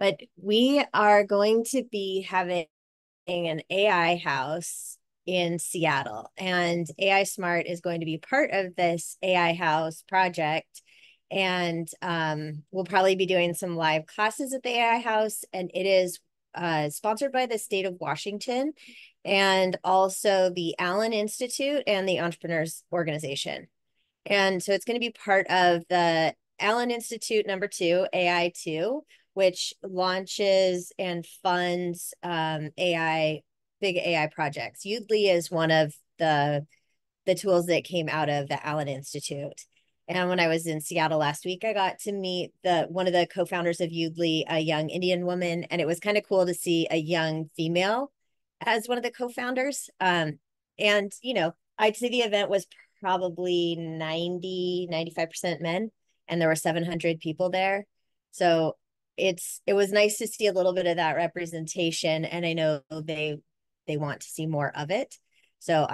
but we are going to be having an AI house in Seattle, and AI Smart is going to be part of this AI house project. And we'll probably be doing some live classes at the AI house, and it is sponsored by the state of Washington and also the Allen Institute and the Entrepreneurs Organization. And so it's going to be part of the Allen Institute #2, AI2, which launches and funds big AI projects. Udly is one of the tools that came out of the Allen Institute. And when I was in Seattle last week, I got to meet one of the co-founders of Udly, a young Indian woman, and it was kind of cool to see a young female as one of the co-founders. And I'd say the event was probably 95% men, and there were 700 people there. So it was nice to see a little bit of that representation, and I know they want to see more of it. So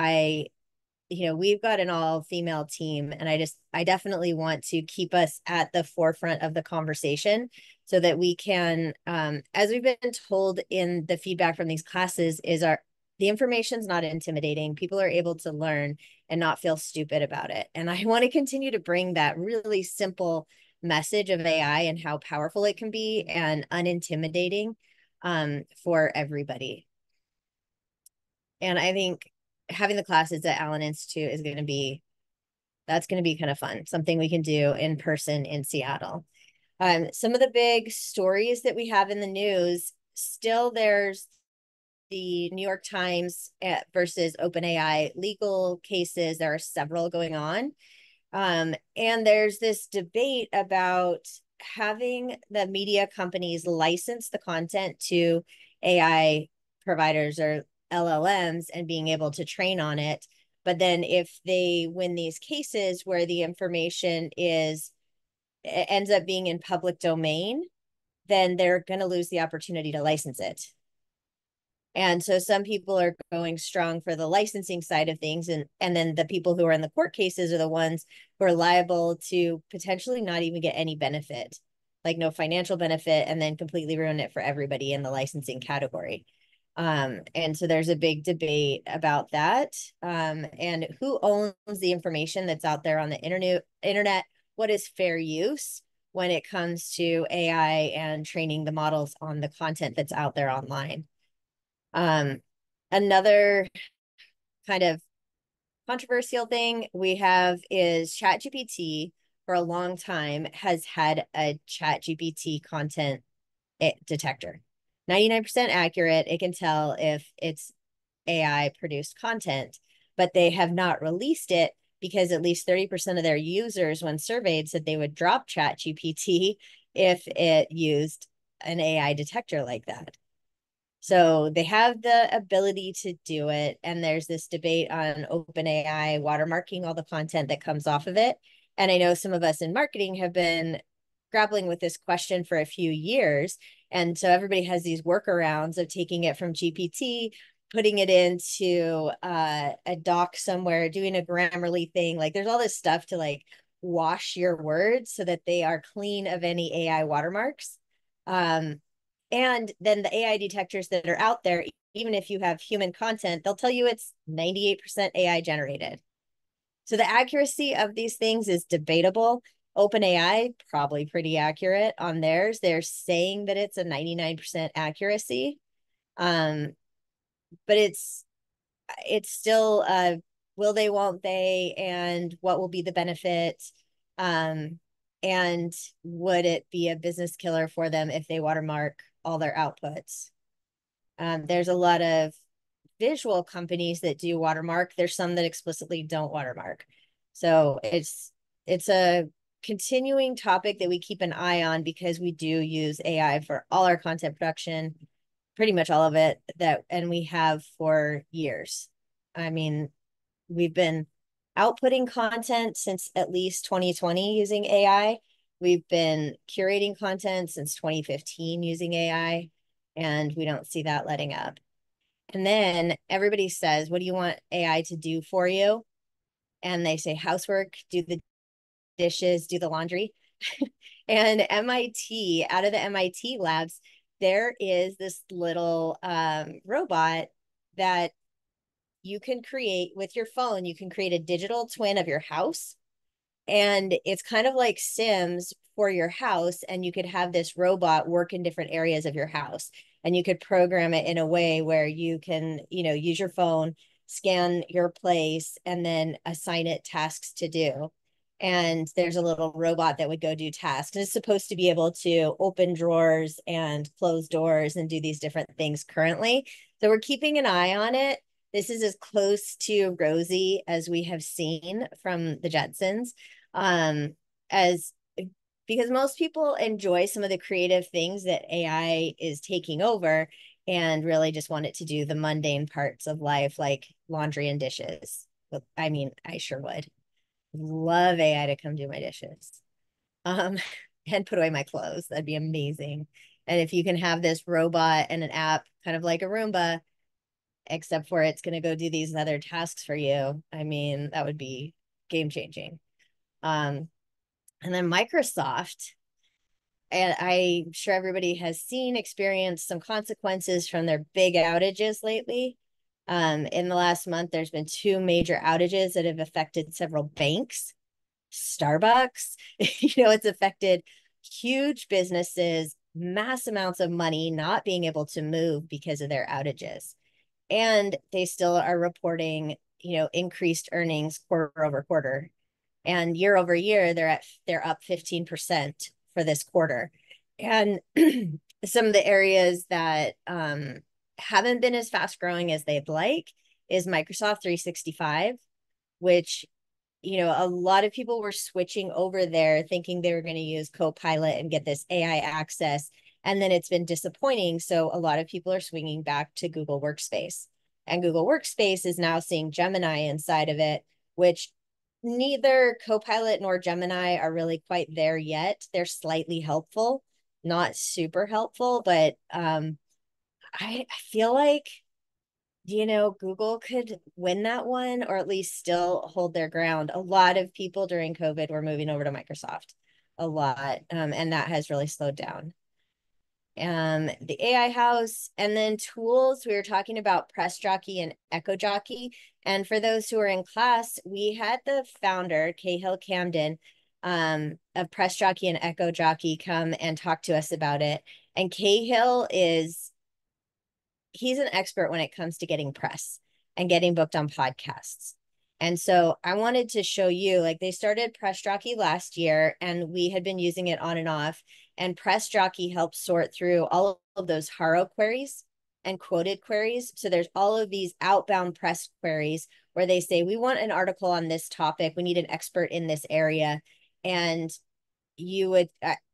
we've got an all female team, and I definitely want to keep us at the forefront of the conversation so that we can, as we've been told in the feedback from these classes, the information's not intimidating. People are able to learn and not feel stupid about it. And I want to continue to bring that really simple message of AI and how powerful it can be and unintimidating for everybody. And I think having the classes at Allen Institute is going to be kind of fun, something we can do in person in Seattle. Some of the big stories that we have in the news, still there's the New York Times versus OpenAI legal cases. There are several going on. And there's this debate about having the media companies license the content to AI providers or LLMs and being able to train on it. But then if they win these cases where the information ends up being in public domain, then they're going to lose the opportunity to license it. And so some people are going strong for the licensing side of things. And then the people who are in the court cases are the ones who are liable to potentially not even get any benefit, like no financial benefit, and then completely ruin it for everybody in the licensing category. And so there's a big debate about that. And who owns the information that's out there on the internet? What is fair use when it comes to AI and training the models on the content that's out there online? Another kind of controversial thing we have is ChatGPT for a long time has had a ChatGPT content detector. 99% accurate. It can tell if it's AI produced content, but they have not released it because at least 30% of their users, when surveyed, said they would drop ChatGPT if it used an AI detector like that. So they have the ability to do it. And there's this debate on OpenAI watermarking all the content that comes off of it. And I know some of us in marketing have been grappling with this question for a few years. And so everybody has these workarounds of taking it from GPT, putting it into a doc somewhere, doing a Grammarly thing. Like there's all this stuff to like wash your words so that they are clean of any AI watermarks. And then the AI detectors that are out there, even if you have human content, they'll tell you it's 98% AI generated. So the accuracy of these things is debatable. OpenAI, probably pretty accurate on theirs. They're saying that it's a 99% accuracy. But it's still will they, won't they, and what will be the benefit? And would it be a business killer for them if they watermark all their outputs? There's a lot of visual companies that do watermark. There's some that explicitly don't watermark. So it's a continuing topic that we keep an eye on because we do use AI for all our content production, pretty much all of it, and we have for years. I mean, we've been outputting content since at least 2020 using AI. We've been curating content since 2015 using AI, and we don't see that letting up. And then everybody says, what do you want AI to do for you? And they say housework, do the dishes, do the laundry. And MIT, out of the MIT labs, there is this little robot that you can create with your phone. You can create a digital twin of your house, and it's kind of like Sims for your house, and you could have this robot work in different areas of your house, and you could program it in a way where you can, use your phone, scan your place, and then assign it tasks to do. And there's a little robot that would go do tasks. And it's supposed to be able to open drawers and close doors and do these different things currently. So we're keeping an eye on it. This is as close to Rosie as we have seen from the Jetsons. um as because most people enjoy some of the creative things that AI is taking over, and really just want it to do the mundane parts of life, like laundry and dishes. But I mean, I sure would love AI to come do my dishes, um and put away my clothes. That'd be amazing. And if you can have this robot and an app, kind of like a Roomba, except for it's going to go do these other tasks for you, I mean, that would be game changing. um and then Microsoft, and I'm sure everybody has experienced some consequences from their big outages lately. In the last month, there's been two major outages that have affected several banks. Starbucks, it's affected huge businesses, mass amounts of money not being able to move because of their outages. And they still are reporting, increased earnings quarter over quarter. And year over year, they're up 15% for this quarter. And some of the areas that haven't been as fast growing as they'd like is Microsoft 365, which, a lot of people were switching over there thinking they were going to use Copilot and get this AI access. And then it's been disappointing. So a lot of people are swinging back to Google Workspace. And Google Workspace is now seeing Gemini inside of it, which neither Copilot nor Gemini are really quite there yet. They're slightly helpful, not super helpful, but I feel like, Google could win that one, or at least still hold their ground. A lot of people during COVID were moving over to Microsoft, a lot, and that has really slowed down. The AI house, and then tools. We were talking about Press Jockey and Echo Jockey. And for those who are in class, we had the founder, Cahill Camden, of Press Jockey and Echo Jockey, come and talk to us about it. And Cahill he's an expert when it comes to getting press and getting booked on podcasts. And so I wanted to show you, like, they started Press Jockey last year, and we had been using it on and off. And Press Jockey helps sort through all of those Haro queries and quoted queries. So there's all of these outbound press queries where they say, we want an article on this topic. We need an expert in this area. And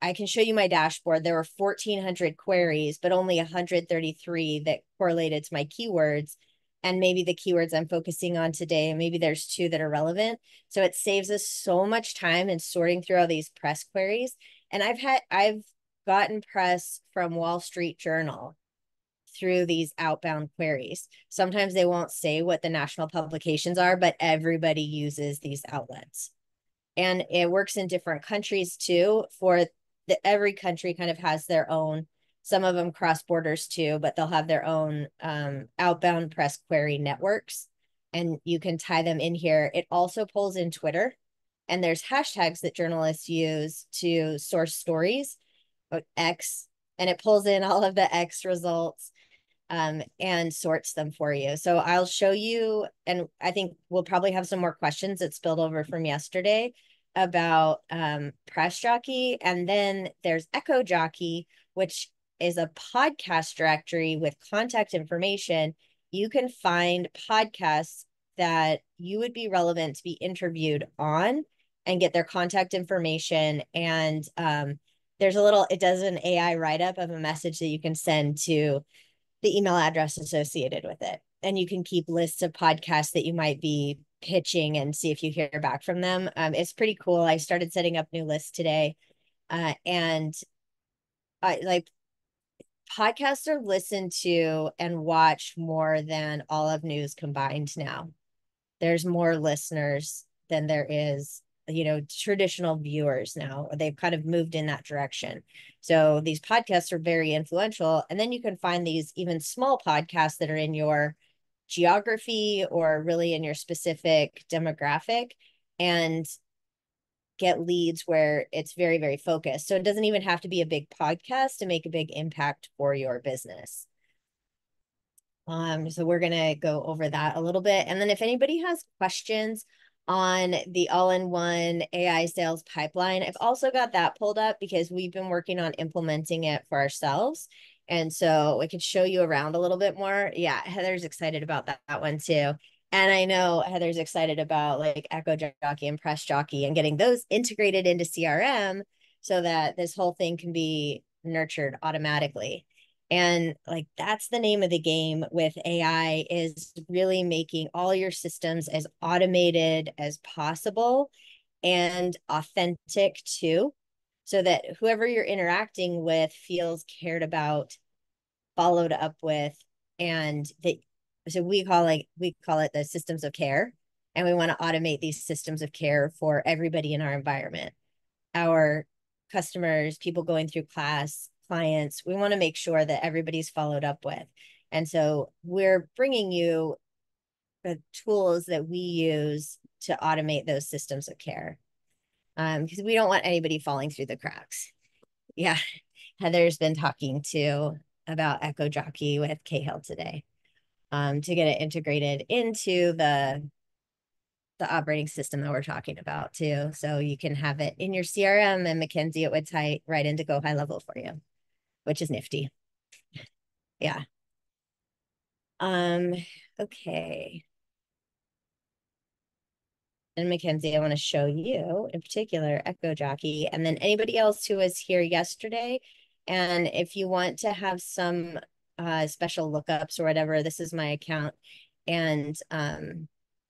I can show you my dashboard. There were 1,400 queries, but only 133 that correlated to my keywords, and maybe the keywords I'm focusing on today, and maybe there's two that are relevant. So it saves us so much time in sorting through all these press queries. And I've gotten press from Wall Street Journal through these outbound queries. Sometimes they won't say what the national publications are, but everybody uses these outlets. And it works in different countries too. Every country kind of has their own. Some of them cross borders too, but they'll have their own outbound press query networks, and you can tie them in here. It also pulls in Twitter, and there's hashtags that journalists use to source stories, X, and it pulls in all of the X results, and sorts them for you. So I'll show you, and I think we'll probably have some more questions that spilled over from yesterday about Press Jockey. And then there's Echo Jockey, which is a podcast directory with contact information. You can find podcasts that you would be relevant to be interviewed on and get their contact information. And it does an AI write-up of a message that you can send to the email address associated with it. And you can keep lists of podcasts that you might be pitching and see if you hear back from them. It's pretty cool. I started setting up new lists today. And I like podcasts are listened to and watched more than all of news combined now. There's more listeners than there is traditional viewers now. They've kind of moved in that direction. So these podcasts are very influential. And then you can find these even small podcasts that are in your geography or really in your specific demographic and get leads where it's very, very focused. So it doesn't even have to be a big podcast to make a big impact for your business. So we're going to go over that a little bit. And then if anybody has questions on the all-in-one AI sales pipeline, I've also got that pulled up because we've been working on implementing it for ourselves. And so I could show you around a little bit more. Yeah, Heather's excited about that one too. And I know Heather's excited about like Echo Jockey and Press Jockey and getting those integrated into CRM so that this whole thing can be nurtured automatically. And like that's the name of the game with AI is really making all your systems as automated as possible and authentic too, so that whoever you're interacting with feels cared about, followed up with, and that so we call it the systems of care. And we want to automate these systems of care for everybody in our environment. Our customers, people going through class, clients, we want to make sure that everybody's followed up with. And so we're bringing you the tools that we use to automate those systems of care because we don't want anybody falling through the cracks. Yeah, Heather's been talking to about Echo Jockey with Cahill today to get it integrated into the operating system that we're talking about too. So you can have it in your CRM and Mackenzie, it would tie right into Go High Level for you, which is nifty. Yeah. Okay. And Mackenzie, I want to show you in particular Echo Jockey and then anybody else who was here yesterday. And if you want to have some special lookups or whatever, this is my account. And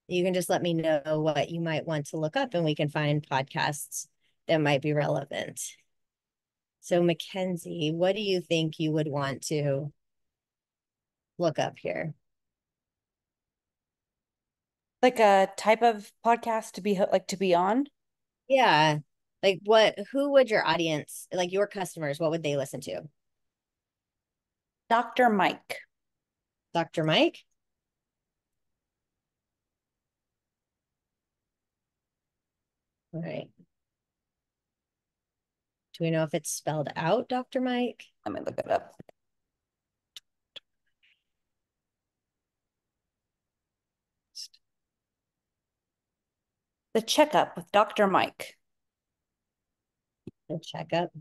you can just let me know what you might want to look up and we can find podcasts that might be relevant. So Mackenzie, what do you think you would want to look up here? Like a type of podcast to be on? Yeah. Like who would your audience, like your customers, what would they listen to? Dr. Mike. Dr. Mike? All right. Do we know if it's spelled out, Dr. Mike? Let me look it up. The Checkup with Dr. Mike. A checkup.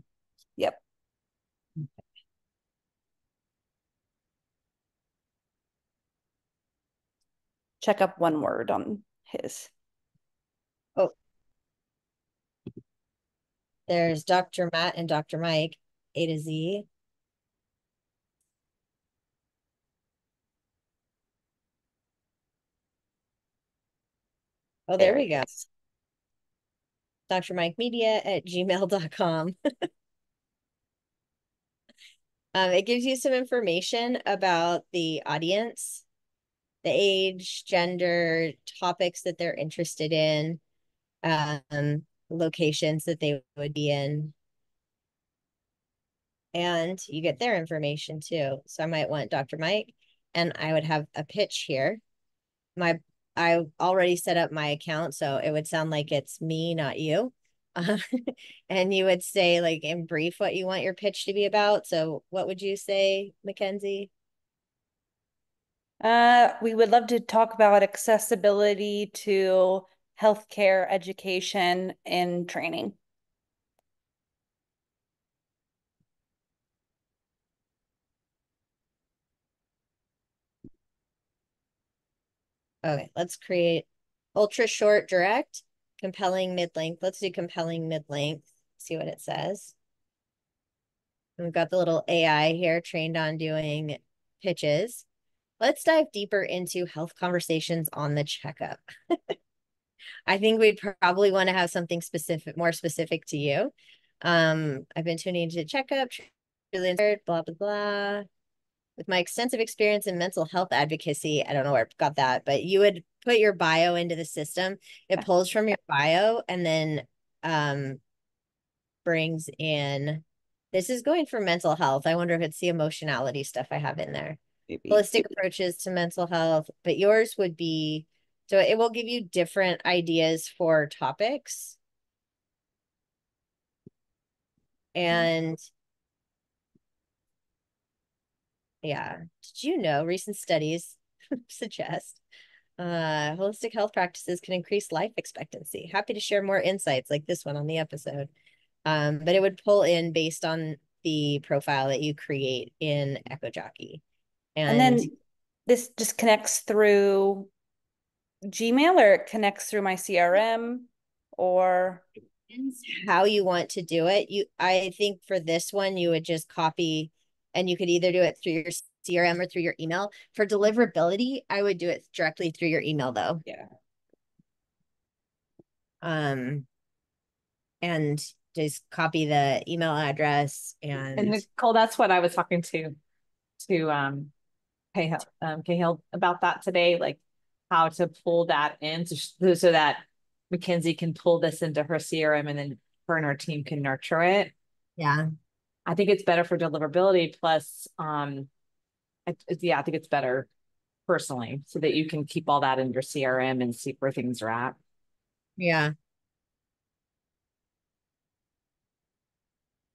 Yep. Checkup, one word on his. Oh, there's Dr. Matt and Dr. Mike, A to Z. Oh, there There we it go. is. drmikemedia@gmail.com. It gives you some information about the audience, the age, gender, topics that they're interested in, locations that they would be in. And you get their information too. So I might want Dr. Mike, and I would have a pitch here. I already set up my account, so it would sound like it's me, not you. Uh, and you would say, like, in brief, what you want your pitch to be about. So, what would you say, Mackenzie? We would love to talk about accessibility to healthcare, education, and training. Okay, let's create ultra short, direct, compelling mid length. Let's do compelling mid length. See what it says. And we've got the little AI here trained on doing pitches. Let's dive deeper into health conversations on the checkup. I think we'd probably want to have something specific, more specific to you. I've been tuning into checkup, really inspired, blah, blah, blah. With my extensive experience in mental health advocacy, I don't know where I got that, but you would put your bio into the system, it pulls from your bio and then brings in, this is going for mental health. I wonder if it's the emotionality stuff I have in there. Maybe. Holistic approaches to mental health, but yours would be, so it will give you different ideas for topics. And yeah, did you know recent studies suggest holistic health practices can increase life expectancy? Happy to share more insights like this one on the episode. But it would pull in based on the profile that you create in Echo Jockey. And then this just connects through Gmail, or it connects through my CRM, or how you want to do it. I think for this one, you would just copy, and you could either do it through your CRM or through your email. For deliverability, I would do it directly through your email though. Yeah. And just copy the email address And Nicole, that's what I was talking to Cahill about that today, like how to pull that in so that Mackenzie can pull this into her CRM and then her and her team can nurture it. Yeah. I think it's better for deliverability. Plus, I think it's better personally so that you can keep all that in your CRM and see where things are at. Yeah.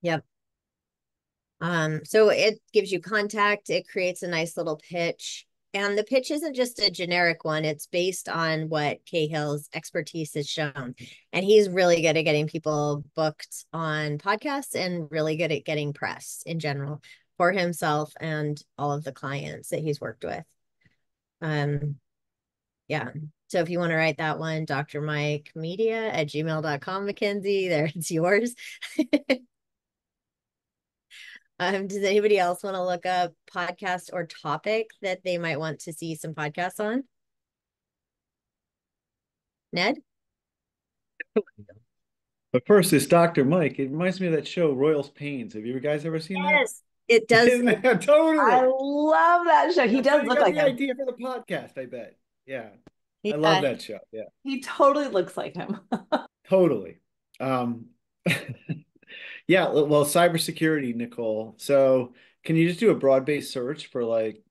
Yep. So it gives you contact, it creates a nice little pitch. And the pitch isn't just a generic one, it's based on what Cahill's expertise has shown. And he's really good at getting people booked on podcasts and really good at getting press in general for himself and all of the clients that he's worked with. Yeah. So if you want to write that one, drmikemedia@gmail.com, Mackenzie, there it's yours. Does anybody else want to look up podcast or topic that they might want to see some podcasts on? Ned? But first, it's Dr. Mike. It reminds me of that show, Royals Pains. Have you guys ever seen that? Yes, it does. Totally. I love that show. He does look like the him. idea for the podcast, I bet. Yeah. I love that show. Yeah. He totally looks like him. Totally. Yeah, well, cybersecurity, Nicole. So can you just do a broad-based search for like,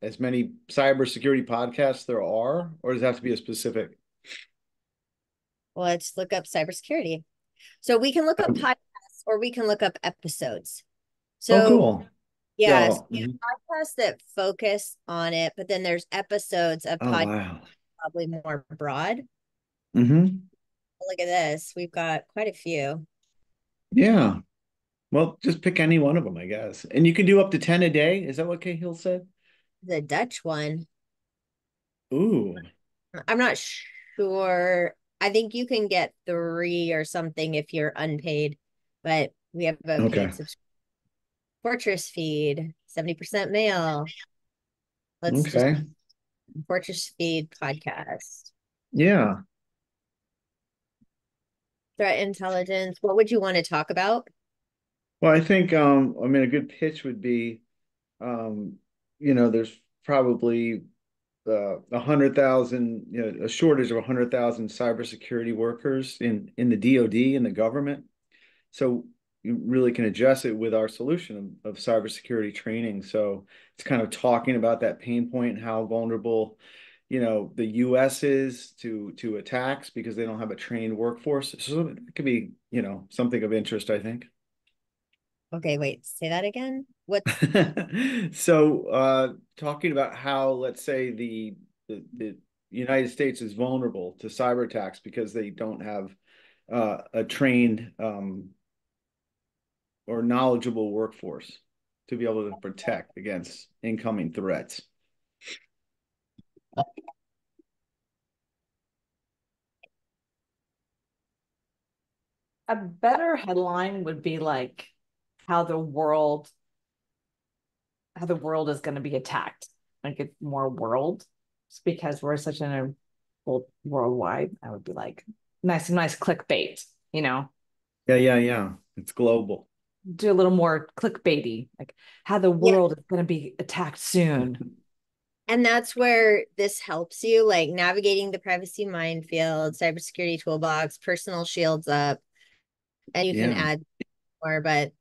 as many cybersecurity podcasts there are, or does it have to be a specific? Well, let's look up cybersecurity. So we can look up podcasts or we can look up episodes. So cool. Yeah, podcasts that focus on it, but then there's episodes of podcasts probably more broad. Mm-hmm. Look at this. We've got quite a few. Yeah. Well, just pick any one of them, I guess. And you can do up to 10 a day. Is that what Cahill said? The Dutch one. Ooh. I'm not sure. I think you can get 3 or something if you're unpaid, but we have a paid subscription. Fortress feed, 70% male. Let's just Fortress feed podcast. Yeah. Threat intelligence. What would you want to talk about? Well, I think a good pitch would be there's probably 100,000, a shortage of 100,000 cybersecurity workers in the DoD and the government. So you really can address it with our solution of cybersecurity training. So it's kind of talking about that pain point and how vulnerable, the U.S. is to attacks because they don't have a trained workforce. So it could be, something of interest, I think. Okay, wait, say that again. What? So talking about how, let's say, the United States is vulnerable to cyber attacks because they don't have a trained or knowledgeable workforce to be able to protect against incoming threats. A better headline would be like how the world is going to be attacked. Like it's more world, just because we're such in a worldwide. I would be like nice clickbait, Yeah. It's global. Do a little more clickbaity, like how the world is going to be attacked soon. And that's where this helps you, like navigating the privacy minefield, cybersecurity toolbox, personal shields up, and you can Yeah. add more, but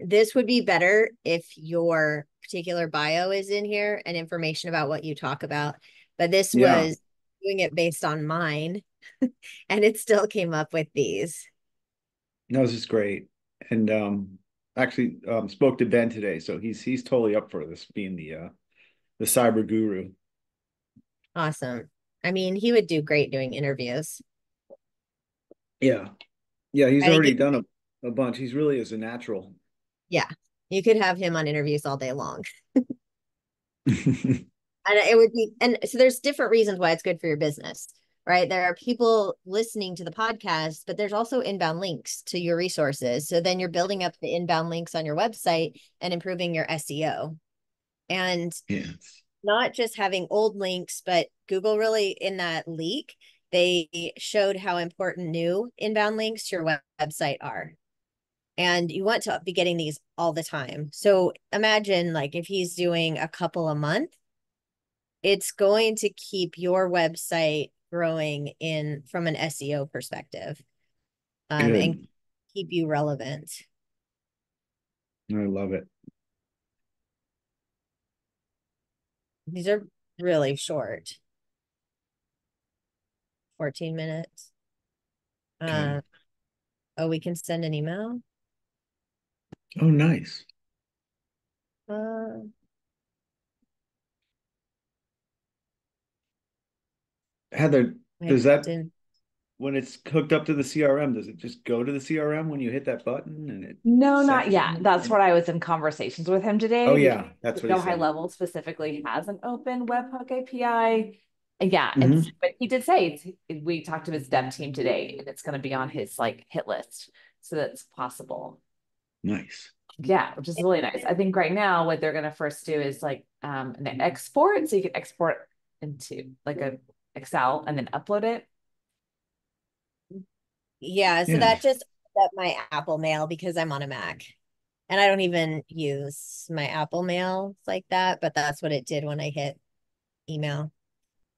this would be better if your particular bio is in here and information about what you talk about. But this Yeah. was doing it based on mine, and it still came up with these. No, this is great. And actually spoke to Ben today, so he's totally up for this, being the cyber guru. Awesome. I mean, he would do great doing interviews. Yeah. Yeah, he's I think already done a bunch. He's really is a natural. yeah, you could have him on interviews all day long. And it would be, and so there's different reasons why it's good for your business, right? There are people listening to the podcast, but there's also inbound links to your resources. So then you're building up the inbound links on your website and improving your SEO. And Yes. not just having old links, but Google really, in that leak, they showed how important new inbound links to your website are. And you want to be getting these all the time. So imagine like if he's doing a couple a month, it's going to keep your website growing in from an SEO perspective, and Good. keep you relevant. I love it. These are really short, 14 minutes. Okay. Oh, we can send an email. Oh, nice. Uh, Heather, I does that, didn't. when it's hooked up to the CRM, does it just go to the CRM when you hit that button and it No, not sends yet. it? That's what I was in conversations with him Oh today, because yeah, that's what he Go High said. Level specifically has an open webhook API. Yeah, Mhm. but he did say we talked to his dev team today, and it's going to be on his like hit list, so that's possible. Nice. Yeah, which is really nice. I think right now what they're going to first do is like an export, so you can export into like a Excel and then upload it. Yeah, so Yeah. that just up my Apple Mail because I'm on a Mac. And I don't even use my Apple Mail like that, but that's what it did when I hit email.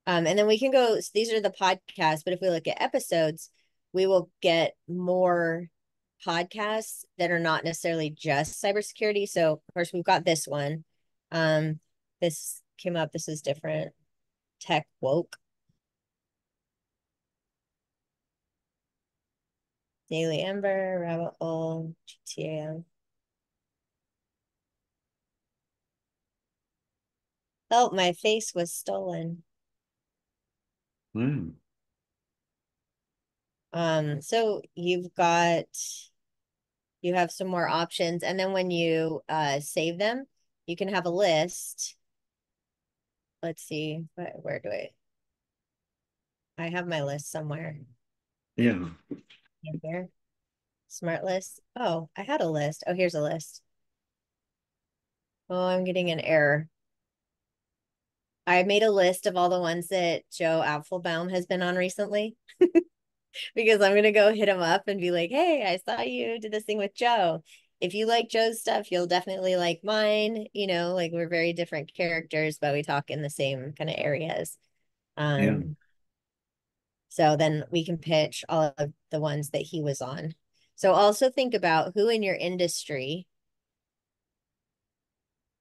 And then we can go, so these are the podcasts, but if we look at episodes, we will get more podcasts that are not necessarily just cybersecurity. So of course we've got this one. This came up, this is different. Tech woke. Daily Ember, Rabbit Hole, GTA. Oh, my face was stolen. Wow. So you have some more options, and then when you save them, you can have a list. Let's see, where do I have my list somewhere Yeah. in here. Smart list. Oh, I had a list. Oh, here's a list. Oh, I'm getting an error. I made a list of all the ones that Joe Apfelbaum has been on recently. Because I'm gonna go hit him up and be like, hey, I saw you did this thing with Joe. If you like Joe's stuff, you'll definitely like mine. You know, like we're very different characters, but we talk in the same kind of areas. Yeah. So then we can pitch all of the ones that he was on. So also think about who in your industry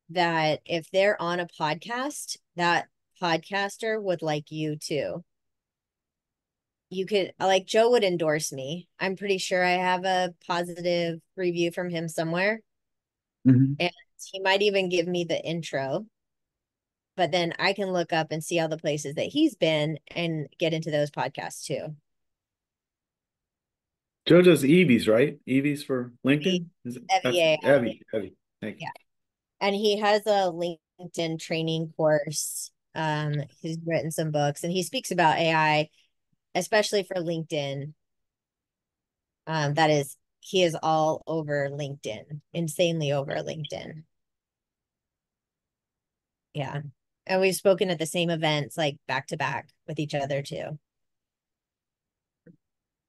that if they're on a podcast, that podcaster would like you too. You could, like, Joe would endorse me. I'm pretty sure I have a positive review from him somewhere. Mhm. And he might even give me the intro. But then I can look up and see all the places that he's been and get into those podcasts too. Joe does Evie's, right? Evie's for LinkedIn? Is it? That's FEA. Evie. Thank you. Yeah. And he has a LinkedIn training course. He's written some books and he speaks about AI, especially for LinkedIn. That is, he is all over LinkedIn, insanely over LinkedIn. Yeah. And we've spoken at the same events, like back to back with each other too.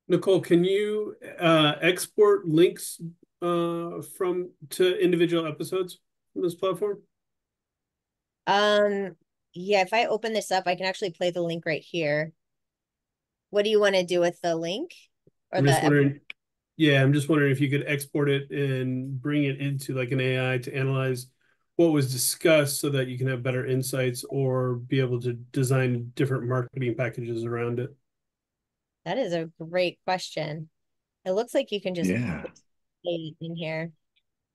Nicole, can you export links from to individual episodes from this platform? Yeah, if I open this up, I can actually play the link right here. What do you want to do with the link or I'm just the wondering, yeah, I'm just wondering if you could export it and bring it into like an AI to analyze what was discussed so that you can have better insights or be able to design different marketing packages around it. That is a great question. It looks like you can just Yeah. play it in here.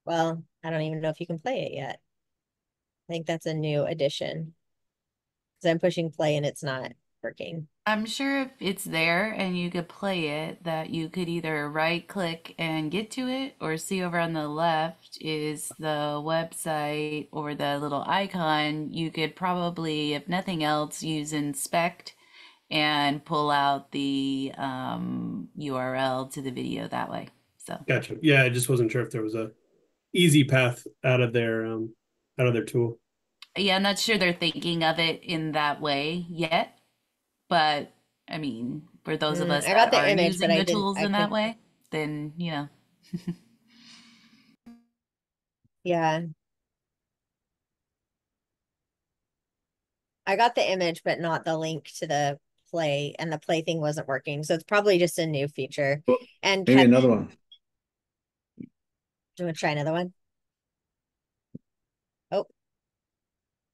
Well, I don't even know if you can play it yet. I think that's a new addition because I'm pushing play and it's not working. I'm sure if it's there and you could play it, that you could either right click and get to it, or see over on the left is the website or the little icon. You could probably, if nothing else, use inspect and pull out the URL to the video that way. So Gotcha. Yeah, I just wasn't sure if there was a easy path out of their tool. yeah, I'm not sure they're thinking of it in that way yet, but I mean, for those of us I got that the are image, but using I the didn't, tools I in that couldn't. way, then Yeah. I got the image, but not the link to the play, and the play thing wasn't working. So it's probably just a new feature. Well, And maybe Kevin, another one. do you want to try another one? Oh,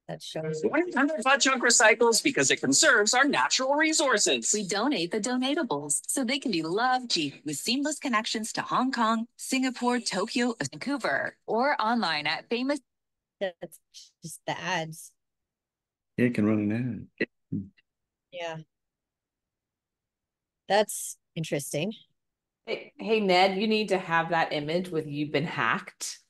that shows. 100 Pot Junk recycles because it conserves our natural resources. We donate the donatables so they can be loved cheap with seamless connections to Hong Kong, Singapore, Tokyo, Vancouver, or online at famous. That's just the ads. Yeah, it can run an ad. Yeah. That's interesting. Hey, Ned, you need to have that image with "you've been hacked."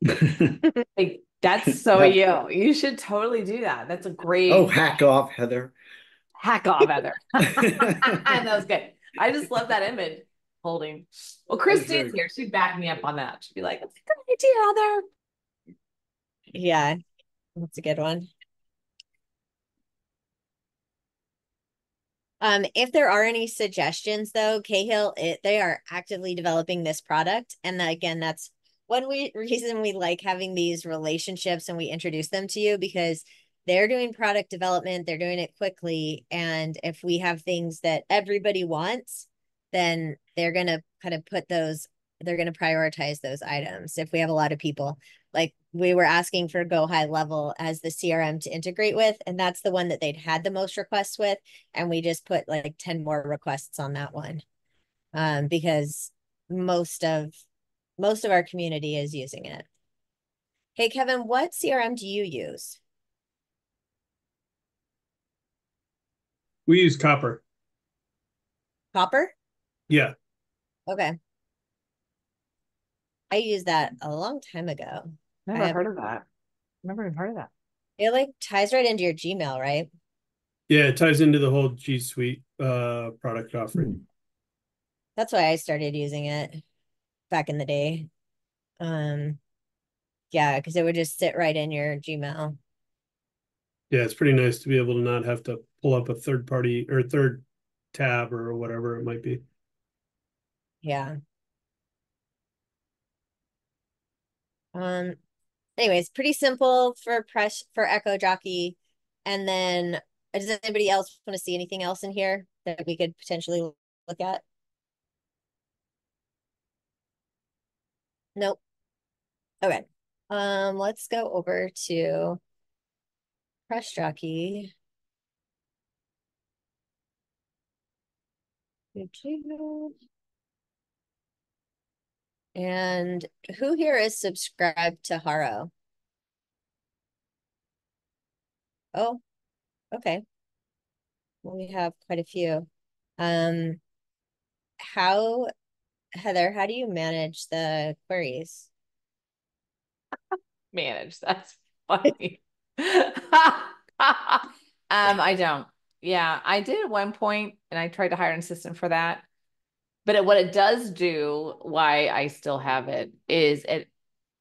Like, that's so Yeah. you. You should totally do that. That's a great Oh, hack off, Heather. hack off, Heather. That was good. I just love that image holding. Well, Christine's here. She'd back me up on that. She'd be like, "That's a good idea, Heather." Yeah, that's a good one. If there are any suggestions though, Cahill, they are actively developing this product. And again, that's one reason we like having these relationships and we introduce them to you, because they're doing product development, they're doing it quickly. And if we have things that everybody wants, then they're going to kind of they're going to prioritize those items. If we have a lot of people, like we were asking for Go High Level as the CRM to integrate with, and that's the one that they'd had the most requests with. And we just put like 10 more requests on that one. Because most of our community is using it. Hey, Kevin, what CRM do you use? We use Copper. Copper? Yeah. Okay. I used that a long time ago. Never heard of that. Never even heard of that. It like ties right into your Gmail, right? Yeah, it ties into the whole G Suite product offering. That's why I started using it back in the day. Yeah, because it would just sit right in your Gmail. Yeah, it's pretty nice to be able to not have to pull up a third party or third tab or whatever it might be. Yeah. Anyways, pretty simple for Echo Jockey. And then does anybody else want to see anything else in here that we could potentially look at? Nope. Okay. Let's go over to Press Jockey. And who here is subscribed to Haro? Oh, okay. Well, we have quite a few. Heather, how do you manage the queries? Manage. That's funny. I don't. Yeah, I did at one point, and I tried to hire an assistant for that. But what it does do, why I still have it, is it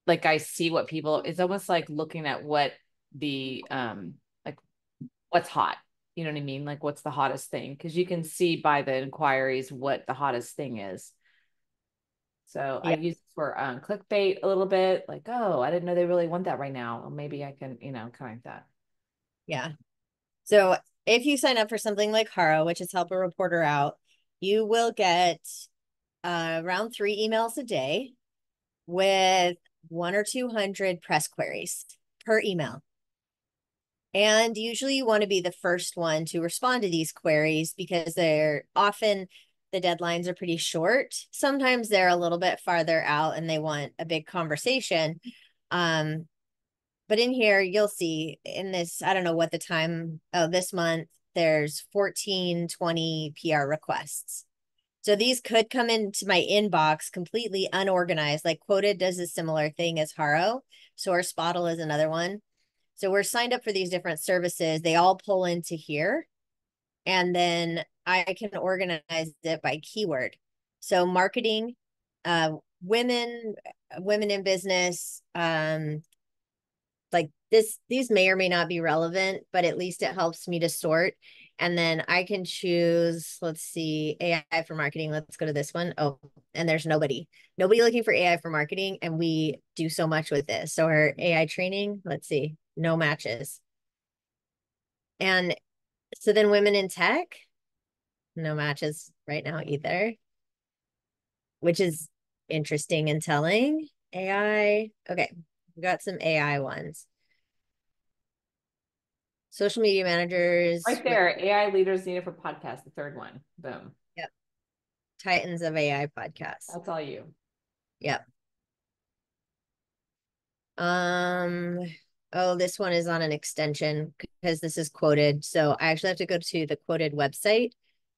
like I see what people. It's almost like looking at what the like what's hot. You know what I mean? Like what's the hottest thing? Because you can see by the inquiries what the hottest thing is. So I use it for clickbait a little bit, like, oh, I didn't know they really want that right now. Or maybe I can, kind of like that. Yeah. So if you sign up for something like Haro, which is help a reporter out, you will get around 3 emails a day with 1 or 200 press queries per email. And usually you want to be the first one to respond to these queries because they're often, the deadlines are pretty short. Sometimes they're a little bit farther out and they want a big conversation. But in here, you'll see in this, I don't know what the time, this month, there's 14, 20 PR requests. So these could come into my inbox completely unorganized. Like Quoted does a similar thing as Haro. Source Bottle is another one. So we're signed up for these different services. They all pull into here. And then I can organize it by keyword. So marketing, women in business, like these may or may not be relevant, but at least it helps me to sort. And then I can choose, let's see, AI for marketing. Let's go to this one. Oh, and there's nobody looking for AI for marketing. And we do so much with this. So our AI training, let's see, no matches. And so then women in tech, no matches right now either, which is interesting and telling. AI, okay, we got some AI ones. Social media managers. Right there, AI leaders needed for podcasts, the third one. Boom. Yep. Titans of AI podcasts. That's all you. Yep. Oh, this one is on an extension because this is Quoted. So I actually have to go to the Quoted website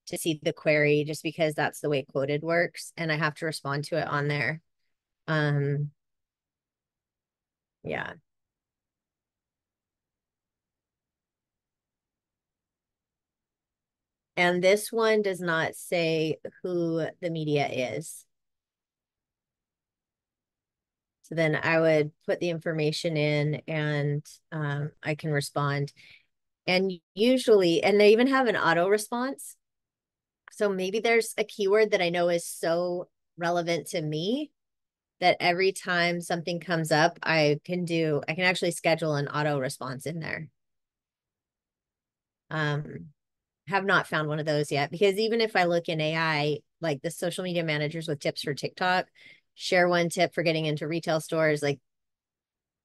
to see the query just because that's the way Quoted works. And I have to respond to it on there. Yeah. And this one does not say who the media is. So then I would put the information in and I can respond. And usually, and they even have an auto response. So maybe there's a keyword that I know is so relevant to me that every time something comes up, I can actually schedule an auto response in there. Have not found one of those yet, because even if I look in AI, like the social media managers with tips for TikTok, share one tip for getting into retail stores. Like,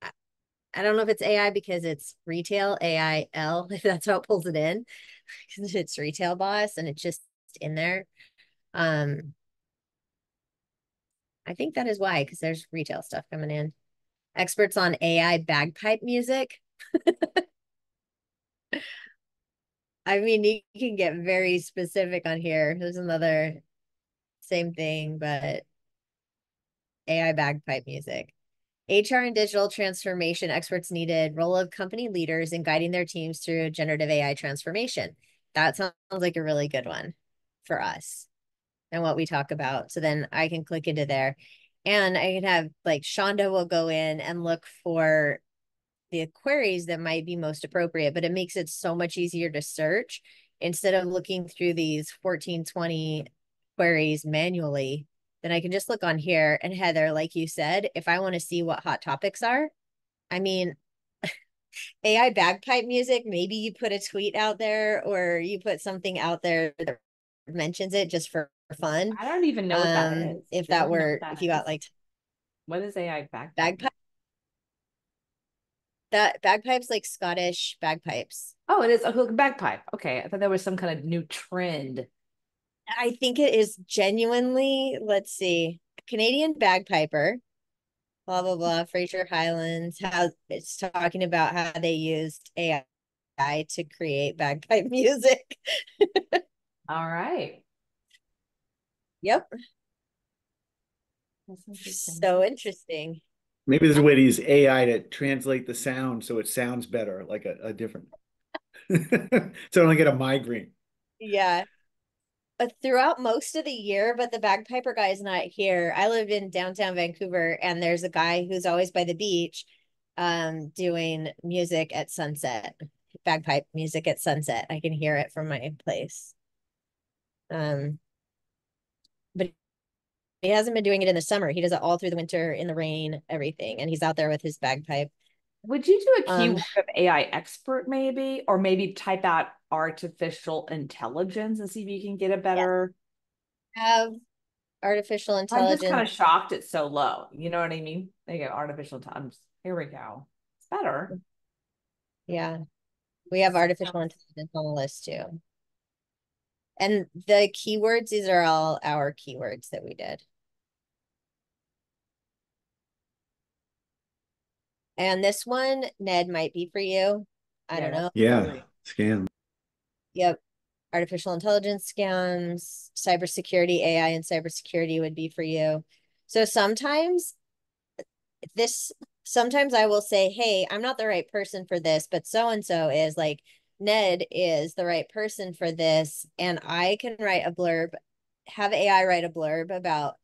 I don't know if it's AI because it's retail, AIL, if that's how it pulls it in, because it's retail boss and it's just in there. I think that is why, because there's retail stuff coming in. Experts on AI bagpipe music. I mean, you can get very specific on here. There's another same thing, but AI bagpipe music. HR and digital transformation experts needed, role of company leaders in guiding their teams through generative AI transformation. That sounds like a really good one for us and what we talk about. So then I can click into there and I can have like Shonda will go in and look for the queries that might be most appropriate, but it makes it so much easier to search instead of looking through these 14, 20 queries manually. Then I can just look on here. And Heather, like you said, if I want to see what hot topics are, I mean, AI bagpipe music, maybe you put a tweet out there or you put something out there that mentions it just for fun. I don't even know what that is. If that were, if you got like what is AI bagpipe? That bagpipes, like Scottish bagpipes. Oh, it is a hook bagpipe. Okay, I thought there was some kind of new trend. I think it is genuinely, let's see, Canadian bagpiper, blah, blah, blah, Fraser Highlands, how it's talking about how they used AI to create bagpipe music. All right. Yep. That's interesting. So interesting. Maybe there's a way to use AI to translate the sound so it sounds better, like a different. So I don't get a migraine. Yeah. But throughout most of the year, but the bagpiper guy is not here. I live in downtown Vancouver, and there's a guy who's always by the beach doing music at sunset, bagpipe music at sunset. I can hear it from my place. But he hasn't been doing it in the summer. He does it all through the winter, in the rain, everything. And he's out there with his bagpipe. Would you do a Um, keyword of AI expert maybe, or maybe type out artificial intelligence and see if you can get a better. have artificial I'm just kind intelligence. of shocked it's so low. You know what I mean? They go artificial intelligence. Here we go. It's better. Yeah, we have artificial intelligence on the list too. And the keywords, these are all our keywords that we did. And this one, Ned, might be for you. I don't know. Yeah, scam. Yep. Artificial intelligence scams, cybersecurity, AI and cybersecurity would be for you. So sometimes I will say, hey, I'm not the right person for this, but so-and-so is, like, Ned is the right person for this. And I can write a blurb, have AI write a blurb about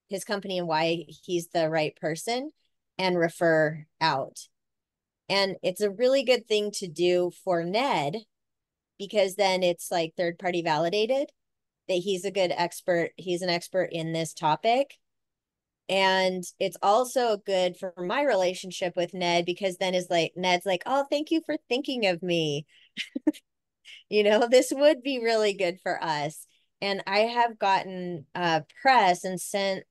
his company and why he's the right person and refer out. And it's a really good thing to do for Ned, because then it's like third party validated that he's a good expert. He's an expert in this topic. And it's also good for my relationship with Ned, because then is like, Ned's like, oh, thank you for thinking of me. This would be really good for us. And I have gotten press and sent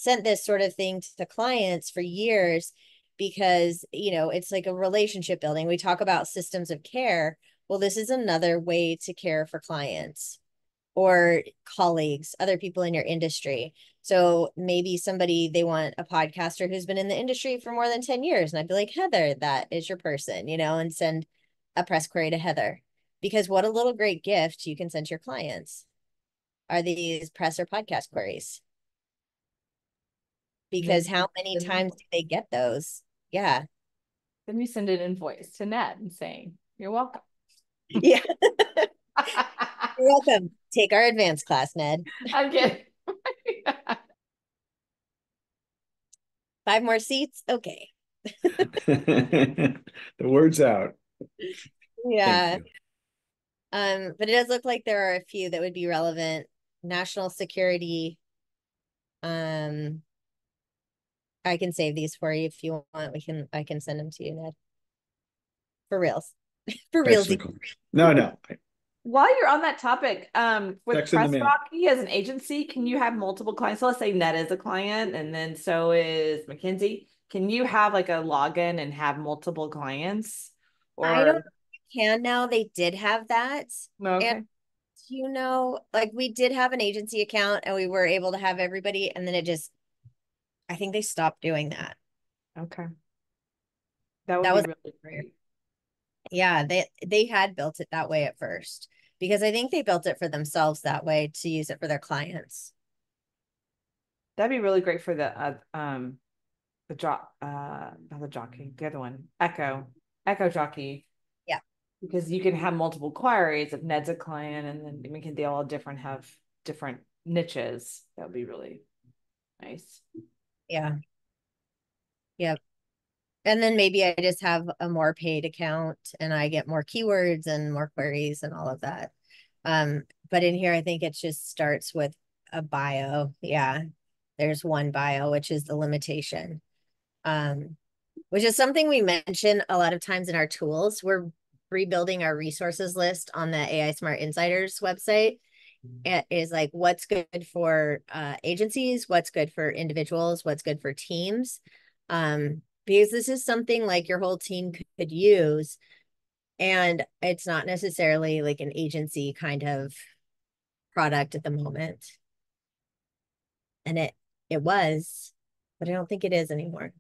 this sort of thing to clients for years, because it's like a relationship building. We talk about systems of care. Well, this is another way to care for clients or colleagues, other people in your industry. So maybe they want a podcaster who's been in the industry for more than 10 years. And I'd be like, Heather, that is your person, and send a press query to Heather. Because what a little great gift you can send to your clients are these press or podcast queries. Because how many times do they get those? Yeah. Then you send an invoice to Ned and saying, you're welcome. Yeah. You're welcome. Take our advanced class, Ned. I'm kidding. 5 more seats? Okay. The word's out. Yeah. But it does look like there are a few that would be relevant. National security. I can save these for you if you want. I can send them to you, Ned. For reals. For reals. No. While you're on that topic, with Text in the Press mail. Jockey as an agency, can you have multiple clients? So let's say Ned is a client, and then so is Mackenzie. Can you have like a login and have multiple clients? I don't know if you can now. They did have that. Okay. And like, we did have an agency account and we were able to have everybody, and then I think they stopped doing that. Okay. That would be really great. Yeah, they had built it that way at first, because I think they built it for themselves that way to use it for their clients. That'd be really great for not the jockey, the other one, Echo Jockey. Yeah. Because you can have multiple queries if Ned's a client, and then they all have different niches. That would be really nice. Yeah. Yep. And then maybe I just have a more paid account and I get more keywords and more queries and all of that. But in here, I think it just starts with a bio. Yeah. There's one bio, which is the limitation. Which is something we mention a lot of times in our tools. We're rebuilding our resources list on the AI Smart Insiders website. It is like, what's good for agencies, what's good for individuals, what's good for teams. Because this is something like your whole team could use, and it's not necessarily like an agency kind of product at the moment. And it was, but I don't think it is anymore.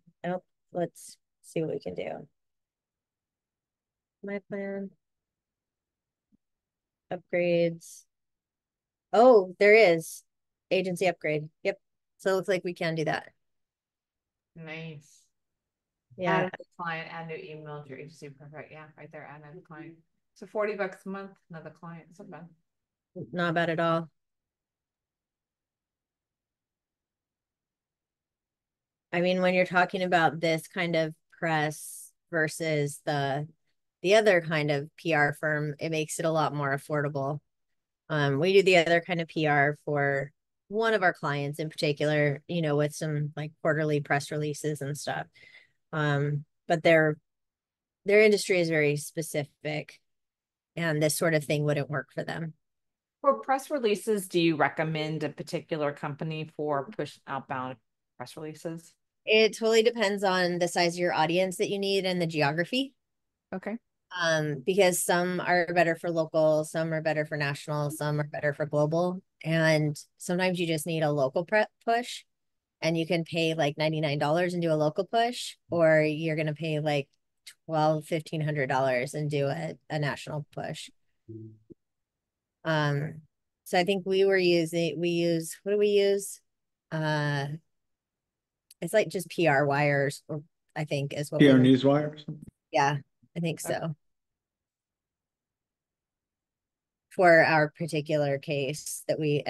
Let's see what we can do. My plan. Upgrades. Oh, there is agency upgrade. Yep. So it looks like we can do that. Nice. Yeah. Add a client, add new email to your agency. Perfect. Yeah, right there. Add another client. So $40 a month, another client. It's not bad. Not bad at all. I mean, when you're talking about this kind of press versus the other kind of PR firm, it makes it a lot more affordable. We do the other kind of PR for one of our clients in particular, with some like quarterly press releases and stuff. but their industry is very specific, and this sort of thing wouldn't work for them. For press releases, do you recommend a particular company for push outbound press releases? It totally depends on the size of your audience that you need and the geography. Okay. Because some are better for local, some are better for national, some are better for global. And sometimes you just need a local push, and you can pay like $99 and do a local push, or you're going to pay like $1,500 and do a national push. So I think we use, what do we use? It's like just PR wires, or I think is what PR Newswire or something? Yeah, I think so. For our particular case that we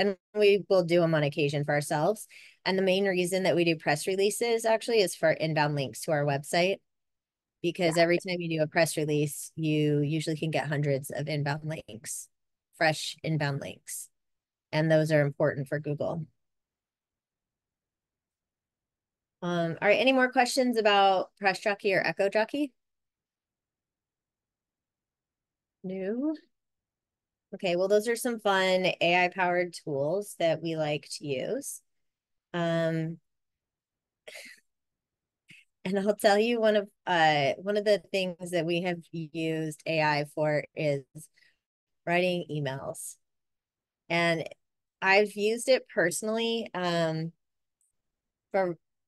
will do them on occasion for ourselves. And the main reason that we do press releases actually is for inbound links to our website, because every time you do a press release, you usually can get hundreds of inbound links, fresh inbound links. And those are important for Google. All right, any more questions about Press Jockey or Echo Jockey? No? Okay, well, those are some fun AI-powered tools that we like to use. And I'll tell you one of the things that we have used AI for is writing emails. And I've used it personally for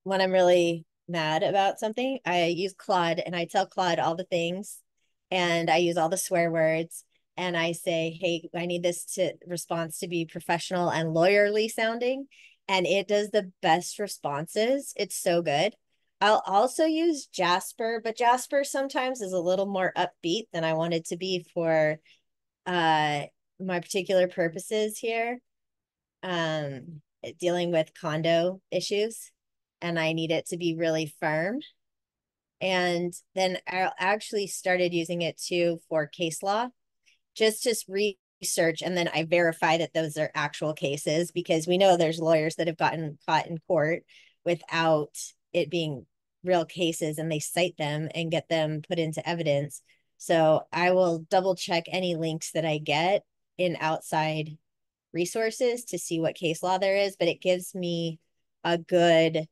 when I'm really mad about something. I use Claude, and I tell Claude all the things, and I use all the swear words, and I say, hey, I need this response to be professional and lawyerly sounding, and it does the best responses. It's so good. I'll also use Jasper, but Jasper sometimes is a little more upbeat than I want it to be for my particular purposes here, dealing with condo issues, and I need it to be really firm. And then I actually started using it too for case law, just to research, and then I verify that those are actual cases, because we know there's lawyers that have gotten caught in court without it being real cases, and they cite them and get them put into evidence. So I will double check any links that I get in outside resources to see what case law there is, but it gives me a good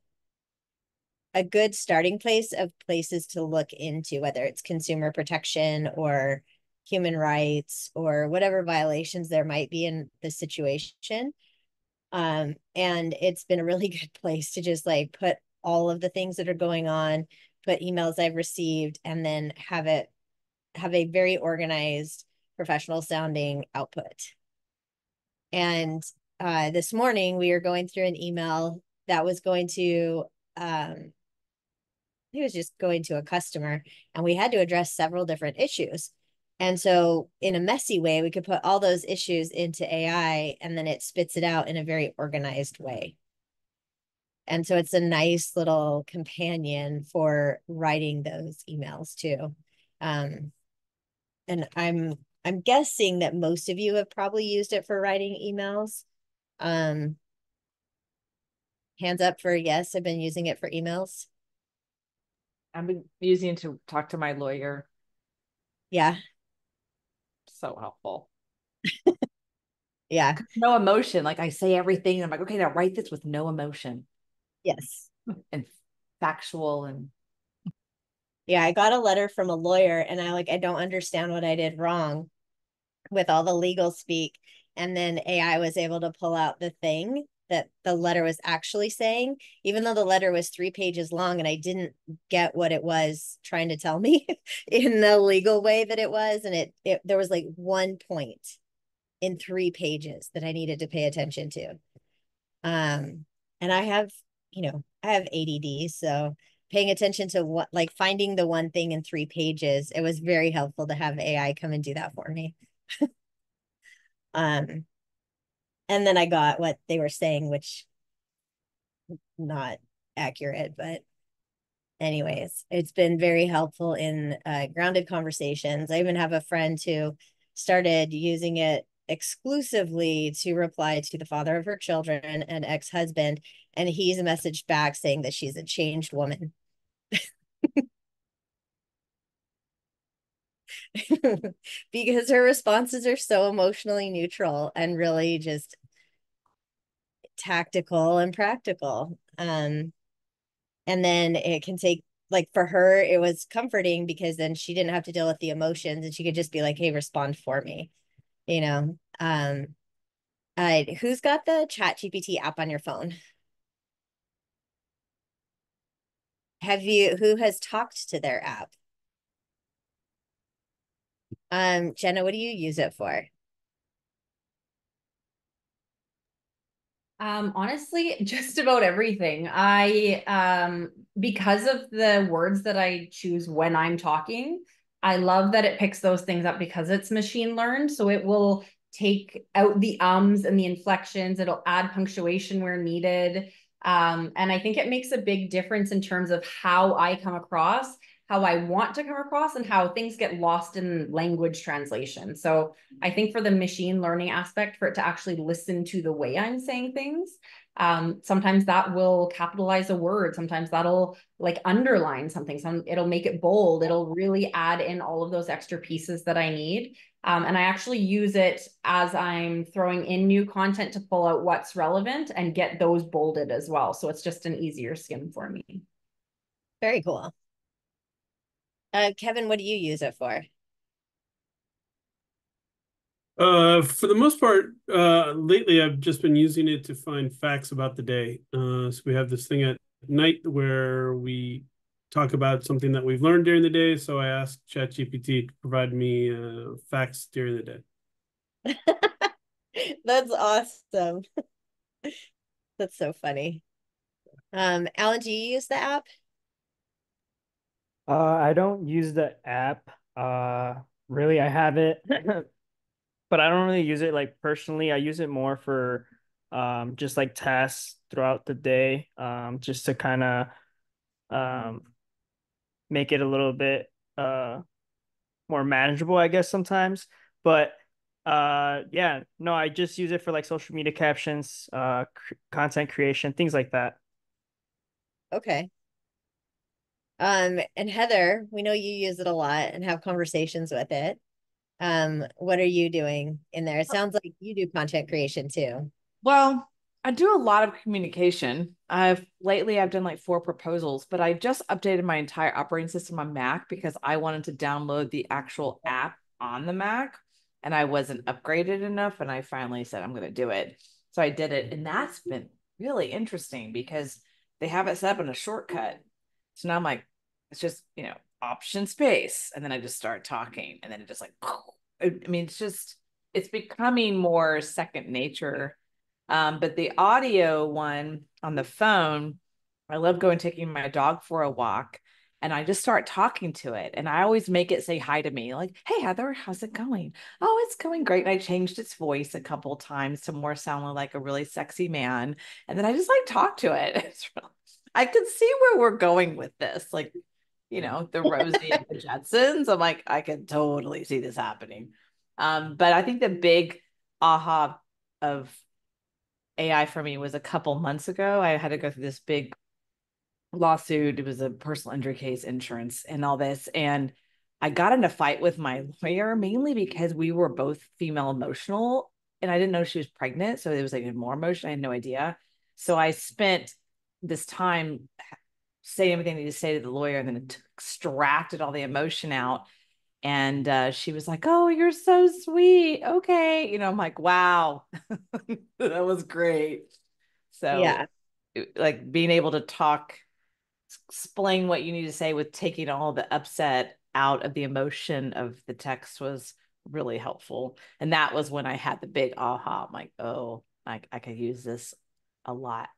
starting place of places to look into, whether it's consumer protection or human rights or whatever violations there might be in the situation. And it's been a really good place to just like put all of the things that are going on, put emails I've received, and then have a very organized, professional sounding output. And this morning we were going through an email that was going to he was just going to a customer, and we had to address several different issues. And so in a messy way, we could put all those issues into AI, and then it spits it out in a very organized way. And so it's a nice little companion for writing those emails too. And I'm guessing that most of you have probably used it for writing emails. Hands up for yes, I've been using it for emails. I've been using it to talk to my lawyer. Yeah. So helpful. Yeah. No emotion. Like I say everything, and I'm like, okay, now write this with no emotion. Yes. And factual. And yeah, I got a letter from a lawyer, and I don't understand what I did wrong with all the legal speak. And then AI was able to pull out the thing that the letter was actually saying, even though the letter was 3 pages long, and I didn't get what it was trying to tell me in the legal way that it was. And there was like 1 point in 3 pages that I needed to pay attention to. And I have ADD, so paying attention to what, like finding the one thing in 3 pages, it was very helpful to have AI come and do that for me. And then I got what they were saying, which not accurate, but anyways, it's been very helpful in grounded conversations. I even have a friend who started using it exclusively to reply to the father of her children and ex-husband, and he's messaged back saying that she's a changed woman. because her responses are so emotionally neutral and really just tactical and practical. And then it can take, like, for her, it was comforting because then she didn't have to deal with the emotions and she could just be like, hey, respond for me, you know. Who's got the ChatGPT app on your phone? Who has talked to their app? Jenna, what do you use it for? Honestly, just about everything. Because of the words that I choose when I'm talking, I love that it picks those things up because it's machine learned. So it will take out the ums and the inflections. It'll add punctuation where needed. And I think it makes a big difference in terms of how I come across, how I want to come across, and how things get lost in language translation. So I think for the machine learning aspect, for it to actually listen to the way I'm saying things, sometimes that will capitalize a word. Sometimes that'll like underline something. It'll make it bold. It'll really add in all of those extra pieces that I need. And I actually use it as I'm throwing in new content to pull out what's relevant and get those bolded as well. So it's just an easier skim for me. Very cool. Kevin, what do you use it for? For the most part, lately I've just been using it to find facts about the day. So we have this thing at night where we talk about something that we've learned during the day. So I asked ChatGPT to provide me facts during the day. That's awesome. That's so funny. Alan, do you use the app? I don't use the app. Really, I have it, but I don't really use it like personally. I use it more for just like tasks throughout the day, just to kind of um make it a little bit more manageable, I guess sometimes. But yeah, no, I just use it for like social media captions, content creation, things like that. Okay. And Heather, we know you use it a lot and have conversations with it. What are you doing in there? It sounds like you do content creation too. Well, I do a lot of communication. I've done like 4 proposals, but I just updated my entire operating system on Mac because I wanted to download the actual app on the Mac and I wasn't upgraded enough. And I finally said, I'm going to do it. So I did it. And that's been really interesting because they have it set up in a shortcut. So now I'm like, it's just, option space. And then I just start talking and then it just like, I mean, it's becoming more second nature. But the audio one on the phone, I love going taking my dog for a walk and I just start talking to it. And I always make it say hi to me, like, hey, Heather, how's it going? Oh, it's going great. And I changed its voice a couple of times to more sound like a really sexy man. And then I just like talk to it. I can see where we're going with this. Like, the Rosie and the Jetsons. I'm like, I can totally see this happening. But I think the big aha of AI for me was a couple months ago. I had to go through this big lawsuit. It was a personal injury case, insurance, and all this. And I got in a fight with my lawyer mainly because we were both female emotional and I didn't know she was pregnant. So it was like even more emotional. I had no idea. So I spent this time saying everything I needed to say to the lawyer and then extracted all the emotion out. And she was like, oh, you're so sweet. Okay. I'm like, wow, that was great. So Yeah. like being able to explain what you need to say with taking all the upset out of the emotion of the text was really helpful. And that was when I had the big aha. I'm like, oh, I could use this a lot.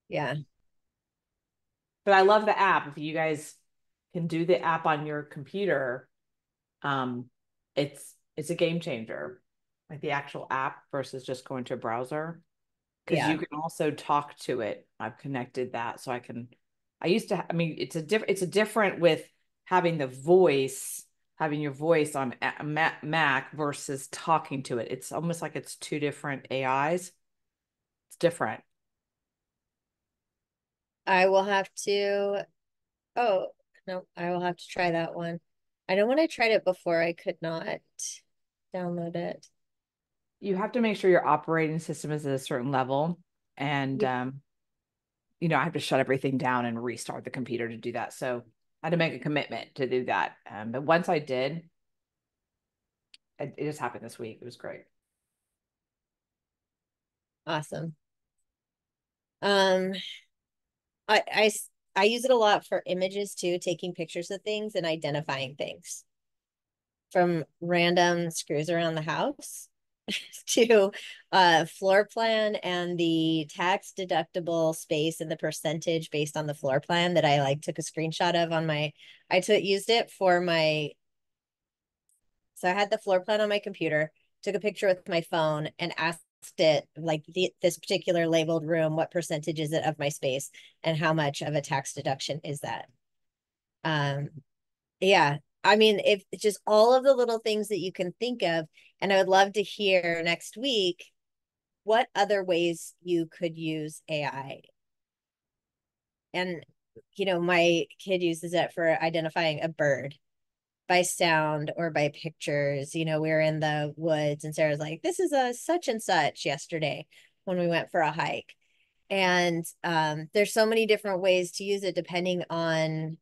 Yeah. But I love the app. If you guys can do the app on your computer, it's a game changer. Like the actual app versus just going to a browser. Because you can also talk to it. I've connected that so I mean, it's a different with having having your voice on a Mac versus talking to it. It's almost like it's 2 different AIs. It's different. I will have to, oh, No, I will have to try that one. I know when I tried it before, I could not download it. You have to make sure your operating system is at a certain level. And, you know, I have to shut everything down and restart the computer to do that. So I had to make a commitment to do that. But once I did, it just happened this week. It was great. Awesome. I I use it a lot for images too, taking pictures of things and identifying things, from random screws around the house to floor plan and the tax deductible space and the percentage based on the floor plan that I like took a screenshot of on my, used it for my, so I had the floor plan on my computer, took a picture with my phone and asked it, like, this particular labeled room, what percentage is it of my space and how much of a tax deduction is that? Yeah, I mean, if just all of the little things that you can think of, and I would love to hear next week what other ways you could use AI. And, you know, my kid uses it for identifying a bird by sound or by pictures. You know, we were in the woods and Sarah's like, this is a such and such yesterday when we went for a hike. And there's so many different ways to use it depending on,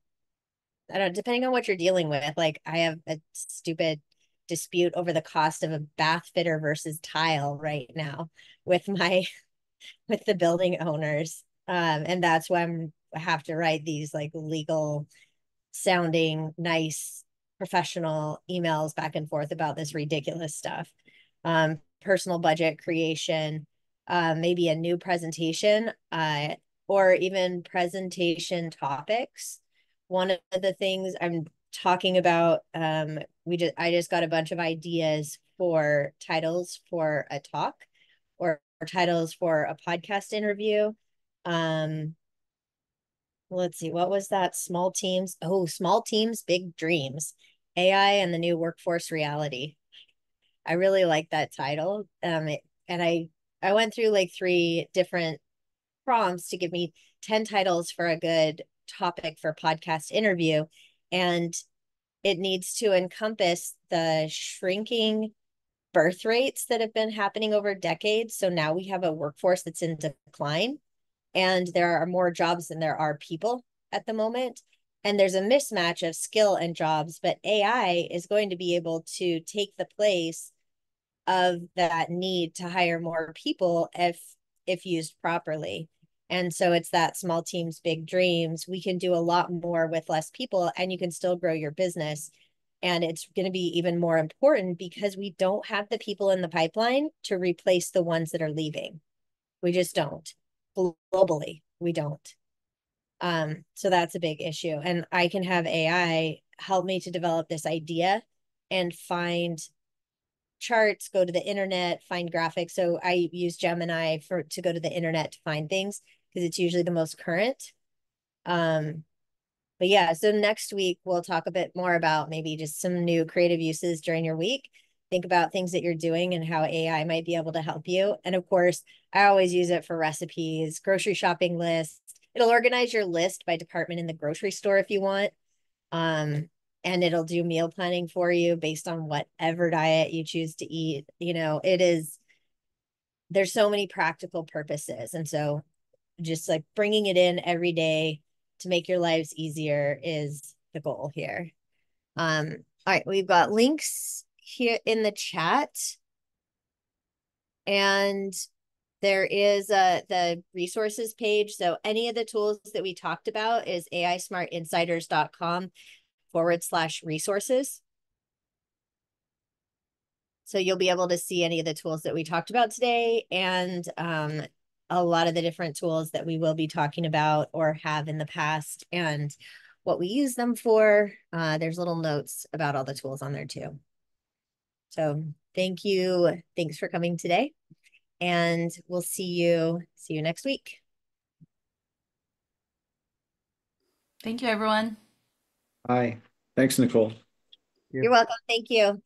I don't know, depending on what you're dealing with. Like, I have a stupid dispute over the cost of a bath fitter versus tile right now with my with the building owners. And that's why I have to write these like legal sounding nice professional emails back and forth about this ridiculous stuff. Personal budget creation, maybe a new presentation, or even presentation topics. One of the things I'm talking about, I just got a bunch of ideas for titles for a talk or titles for a podcast interview. Let's see, what was that? Small teams. Oh, small teams, big dreams. AI and the new workforce reality. I really like that title. And I went through like 3 different prompts to give me 10 titles for a good topic for podcast interview. And it needs to encompass the shrinking birth rates that have been happening over decades. So now we have a workforce that's in decline, and there are more jobs than there are people at the moment. And there's a mismatch of skill and jobs, but AI is going to be able to take the place of that need to hire more people if used properly. And so it's that small teams, big dreams. We can do a lot more with less people, and you can still grow your business. And it's going to be even more important because we don't have the people in the pipeline to replace the ones that are leaving. We just don't. Globally, we don't. So that's a big issue. And I can have AI help me to develop this idea and find charts, go to the internet, find graphics. So I use Gemini to go to the internet to find things because it's usually the most current. But yeah, so next week we'll talk a bit more about maybe just some new creative uses during your week. Think about things that you're doing and how AI might be able to help you. And of course, I always use it for recipes, grocery shopping lists. It'll organize your list by department in the grocery store if you want. And it'll do meal planning for you based on whatever diet you choose to eat. You know, there's so many practical purposes. And so just like bringing it in every day to make your lives easier is the goal here. All right, we've got links here in the chat. And there is the resources page. So any of the tools that we talked about is aismartinsiders.com/resources. So you'll be able to see any of the tools that we talked about today, and a lot of the different tools that we will be talking about or have in the past and what we use them for. There's little notes about all the tools on there too. So thank you. Thanks for coming today. And we'll see you next week. Thank you, everyone. Hi. Thanks, Nicole. You're welcome. Thank you.